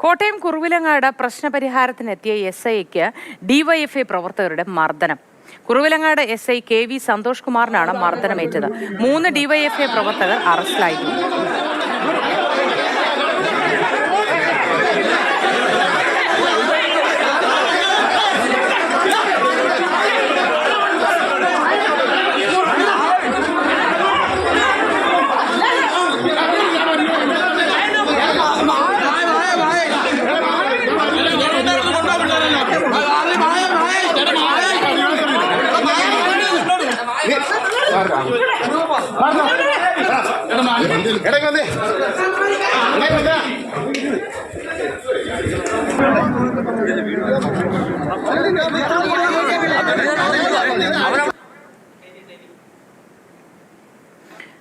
Kottayam Kuravilangad പ്രശ്നപരിഹാരത്തിനെത്തിയ SIക്ക് DYFI പ്രവർത്തകരുടെ മർദ്ദനം. Kuravilangad SI KV Santhosh കുമാറിനാണ് മർദ്ദനമേറ്റത്. 3 ഡിവൈഎഫ്ഐ പ്രവർത്തകർ അറസ്റ്റിലായിട്ടുണ്ട്.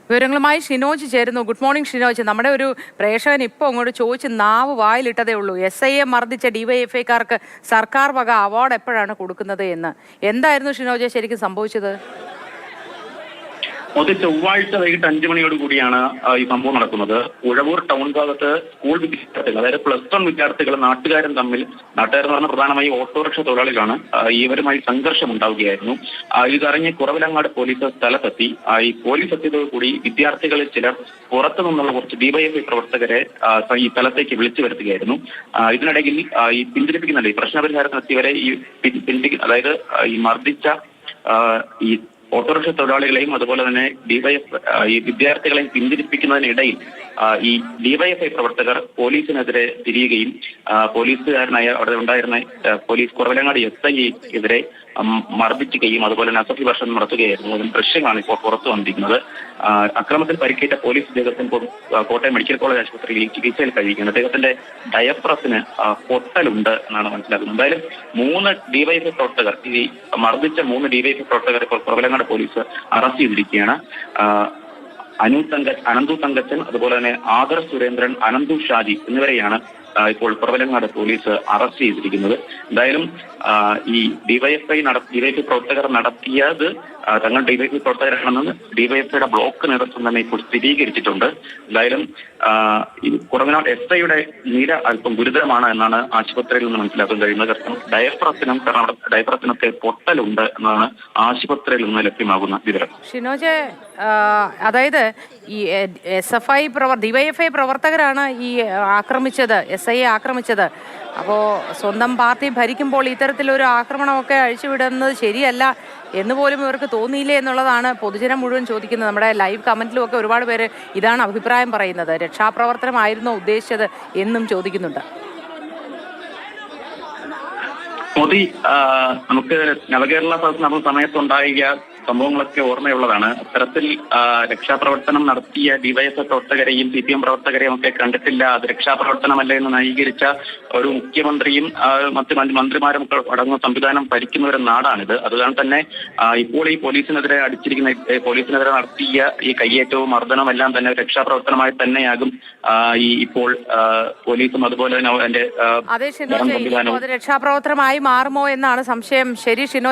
വിവരങ്ങളുമായി ഷിനോജ് ചേരുന്നു. Good morning Shinoj. നമ്മുടെ ഒരു പ്രേക്ഷകൻ ഇപ്പോൾ അങ്ങോട്ട് ചോദിച്ച് നാവ് വായിലിട്ടതേ ഉള്ളൂ. SIയെ മർദ്ദിച്ച ഡിവൈഎഫ്ഐക്കാർക്ക് സർക്കാർ വക അവാർഡ് എപ്പോഴാണ് കൊടുക്കുന്നത് എന്ന്. എന്തായിരുന്നു ഷിനോജ് ശരിക്കും സംഭവിച്ചത്? ചൊവ്വാഴ്ച വൈകിട്ട് 5 മണിയോട് കൂടിയാണ് ഈ സംഭവം നടക്കുന്നത്. ഉഴവൂർ ടൗൺ ഭാഗത്ത് സ്കൂൾ വിദ്യാർത്ഥികൾ, അതായത് +1 വിദ്യാർത്ഥികൾ നാട്ടുകാരും തമ്മിൽ, നാട്ടുകാരെന്ന് പറഞ്ഞാൽ പ്രധാനമായി ഓട്ടോറിക്ഷ തൊഴിലാളികളാണ്, ഇവരുമായി സംഘർഷം ഉണ്ടാവുകയായിരുന്നു. ഇതറിഞ്ഞ് കുറവിലങ്ങാട് പോലീസ് സ്ഥലത്തെത്തി. ഈ പോലീസ് എത്തിയതോടുകൂടി വിദ്യാർത്ഥികളിൽ ചിലർ പുറത്തു നിന്നുള്ള കുറച്ച് ഡിവൈഎഫ്ഐ പ്രവർത്തകരെ ഈ സ്ഥലത്തേക്ക് വിളിച്ചു വരുത്തുകയായിരുന്നു. ഇതിനിടയിൽ ഈ പിന്തിരിപ്പിക്കുന്നുണ്ട്, ഈ പ്രശ്നപരിഹാരത്തിനെത്തിയവരെ അതായത് ഈ മർദ്ദിച്ച ഈ ഓട്ടോറിക്ഷ തൊഴിലാളികളെയും അതുപോലെ തന്നെ ഈ വിദ്യാർത്ഥികളെയും പിന്തിരിപ്പിക്കുന്നതിനിടയിൽ ഈ ഡിവൈഎഫ്ഐ പ്രവർത്തകർ പോലീസിനെതിരെ തിരിയുകയും പോലീസുകാരനായ അവിടെ ഉണ്ടായിരുന്ന കുറവിലങ്ങാട് SIക്കെതിരെ മർദ്ദിക്കുകയും അതുപോലെ തന്നെ അസഭ്യ ഭാഷണം നടത്തുകയായിരുന്നു. അതിന് ദൃശ്യങ്ങളാണ് ഇപ്പോൾ പുറത്തു വന്നിരിക്കുന്നത്. അക്രമത്തിൽ പരിക്കേറ്റ പോലീസ് ഉദ്യോഗസ്ഥൻ കോട്ടയം മെഡിക്കൽ കോളേജ് ആശുപത്രിയിൽ ചികിത്സയിൽ കഴിയുകയാണ്. അദ്ദേഹത്തിന്റെ ഡയഫ്രസിന് പൊട്ടലുണ്ട് എന്നാണ് മനസ്സിലാക്കുന്നത്. എന്തായാലും 3 ഡിവൈഎഫ്ഐ പ്രവർത്തകർ, ഈ മർദ്ദിച്ച 3 ഡിവൈഎഫ്ഐ പ്രവർത്തകർ ഇപ്പോൾ കുറവിലങ്ങാട് പോലീസ് അറസ്റ്റ് ചെയ്തിരിക്കുകയാണ്. അനന്തു തങ്കച്ചൻ, അതുപോലെ തന്നെ ആദർ സുരേന്ദ്രൻ, അനന്തു ഷാജി എന്നിവരെയാണ് ഇപ്പോൾ കുറവിലങ്ങാട് പോലീസ് അറസ്റ്റ് ചെയ്തിരിക്കുന്നത്. എന്തായാലും ഈ ഡിവൈഎഫ്ഐ പ്രവർത്തകർ നടത്തിയത് തങ്ങൾ ഡിവൈഎഫ്ഐ പ്രവർത്തകരാണെന്ന് ഡിവൈഎഫ്ഐയുടെ ബ്ലോക്ക് നേതൃത്വം തന്നെ ഇപ്പോൾ സ്ഥിരീകരിച്ചിട്ടുണ്ട്. എന്തായാലും ഈ കുറവിലങ്ങാട് SIയുടെ നില അല്പം ഗുരുതരമാണ് എന്നാണ് ആശുപത്രിയിൽ നിന്ന് മനസ്സിലാക്കാൻ കഴിയുന്നത്. കാരണം അവിടെ ഡയഫ്രസിനൊക്കെ പൊട്ടലുണ്ട് എന്നാണ് ആശുപത്രിയിൽ നിന്ന് ലഭ്യമാകുന്ന വിവരം. ഷിനോജ്, അതായത് ഈ ഡിവൈഎഫ്ഐ പ്രവർത്തകരാണ് ഈ ആക്രമിച്ചത്, SIയെ ആക്രമിച്ചത്. അപ്പോൾ സ്വന്തം പാർട്ടി ഭരിക്കുമ്പോൾ ഇത്തരത്തിലൊരു ആക്രമണമൊക്കെ അഴിച്ചുവിടുന്നത് ശരിയല്ല എന്ന് പോലും ഇവർക്ക് തോന്നിയില്ലേ എന്നുള്ളതാണ് പൊതുജനം മുഴുവൻ ചോദിക്കുന്നത്. നമ്മുടെ ലൈവ് കമന്റിലും ഒക്കെ ഒരുപാട് പേര് ഇതാണ് അഭിപ്രായം പറയുന്നത്. രക്ഷാപ്രവർത്തനമായിരുന്നോ ഉദ്ദേശിച്ചത് എന്നും ചോദിക്കുന്നുണ്ട്. നമുക്ക് നവകേരള സദസ്സ് നടന്ന സമയത്തുണ്ടായ സംഭവങ്ങളൊക്കെ ഓർമ്മയുള്ളതാണ്. അത്തരത്തിൽ രക്ഷാപ്രവർത്തനം നടത്തിയ ഡിവൈഎഫ്ഐ പ്രവർത്തകരെയും CPM പ്രവർത്തകരെയും ഒക്കെ കണ്ടിട്ടില്ല, അത് രക്ഷാപ്രവർത്തനമല്ല എന്ന് ന്യായീകരിച്ച ഒരു മുഖ്യമന്ത്രിയും മറ്റ് മന്ത്രിമാരും ഒക്കെ അടങ്ങുന്ന സംവിധാനം ഭരിക്കുന്ന ഒരു നാടാണിത്. അതുകൊണ്ട് തന്നെ ഇപ്പോൾ ഈ പോലീസിനെതിരെ നടത്തിയ ഈ കയ്യേറ്റവും മർദ്ദനവും എല്ലാം തന്നെ രക്ഷാപ്രവർത്തനമായി തന്നെയാകും ഇപ്പോൾ പോലീസും അതുപോലെ തന്നെ രക്ഷാപ്രവർത്തനമായി മാറുമോ എന്നാണ് സംശയം. ശരി ഷിനോജ്.